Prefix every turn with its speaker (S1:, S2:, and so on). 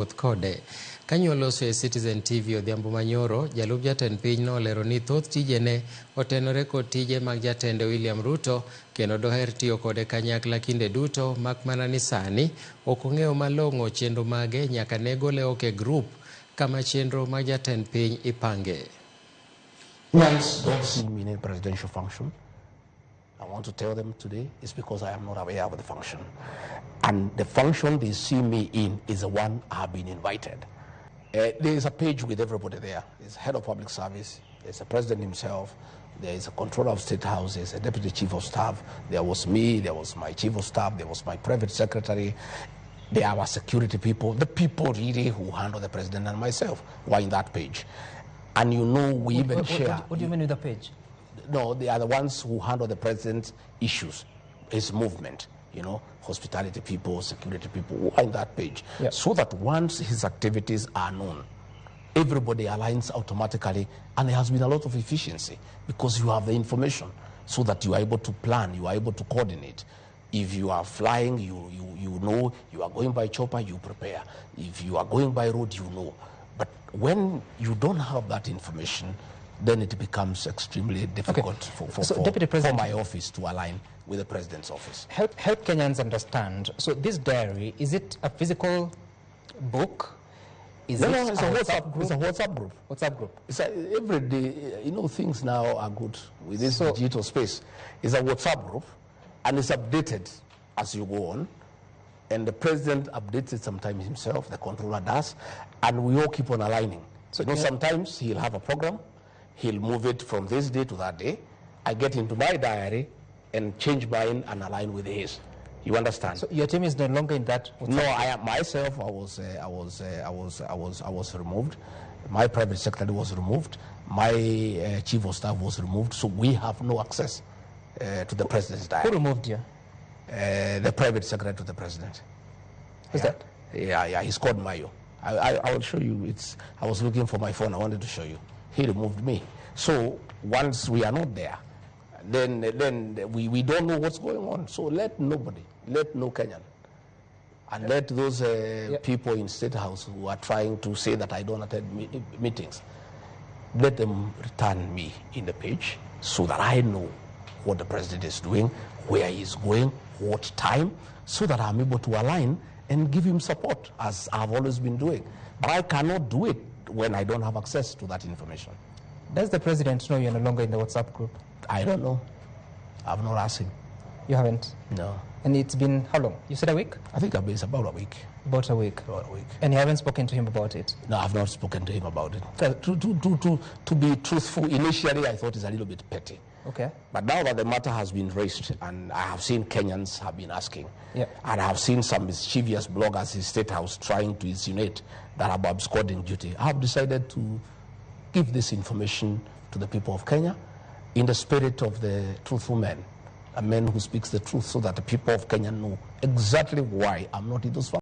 S1: kode. Kanyoloso e Citizen TV odhiambo manyoro, jalup jatend piny no olero ni thoth tijene otenore kod tije mag jatend William Ruto kendo doher tiyo kode kanyakla kinde duto, mak mana ni sani ok ong'eyo malong'o chenro mage nyaka ne gole oke group kama chenro mag jatend piny ipange.
S2: Kenyans don't see me in a presidential function. I want to tell them today it's because I am not aware of the function. And the function they see me in is the one I have been invited. There is a page with everybody there. There's head of public service, there's the president himself, there is a controller of state house, there's a deputy chief of staff, there was me, there was my chief of staff, there was my private secretary, there are security people, the people really who handle the president and myself were in that page. And you know, we even share.
S3: What do you mean with the page?
S2: No, they are the ones who handle the president's issues, his movement, you know, hospitality people, security people who are in that page.
S3: Yeah.
S2: So that once his activities are known, everybody aligns automatically, and there has been a lot of efficiency because you have the information so that you are able to plan, you are able to coordinate. If you are flying, you know, you are going by chopper, you prepare. If you are going by road, you know. But when you don't have that information, then it becomes extremely difficult for my office to align with the president's office.
S3: Help Kenyans understand. So this diary, is it a physical book?
S2: It's a WhatsApp group. It's a WhatsApp group.
S3: WhatsApp group.
S2: It's every day, you know, things now are good with this digital space. It's a WhatsApp group, and it's updated as you go on. And the president updates it sometimes himself, the controller does, and we all keep on aligning. So, you know, sometimes he'll have a program, he'll move it from this day to that day. I get into my diary and change mine and align with his. You understand?
S3: So your team is no longer in that?
S2: No, I am myself. I was removed. My private secretary was removed. My chief of staff was removed. So we have no access to the president's diary.
S3: Who removed you?
S2: The private secretary to the president.
S3: Who's that?
S2: Yeah, he's called Mayo. I will show you. I was looking for my phone. I wanted to show you. He removed me. So once we are not there, then we don't know what's going on. So let no Kenyan, and let those people in State House who are trying to say that I don't attend meetings, let them return me in the page so that I know what the president is doing, where he's going, what time, so that I'm able to align and give him support, as I've always been doing. But I cannot do it when I don't have access to that information.
S3: Does the president know you're no longer in the WhatsApp group?
S2: I don't know. I've not asked him.
S3: You haven't?
S2: No.
S3: And it's been how long? You said a week?
S2: I think it's about a week.
S3: About a week?
S2: About a week.
S3: And you haven't spoken to him about it?
S2: No, I've not spoken to him about it. To be truthful, initially I thought it's a little bit petty.
S3: Okay.
S2: But now that the matter has been raised, and I have seen Kenyans have been asking, and I have seen some mischievous bloggers in State House trying to insinuate that I'm absconding duty, I have decided to give this information to the people of Kenya in the spirit of the truthful man, a man who speaks the truth, so that the people of Kenya know exactly why I'm not in those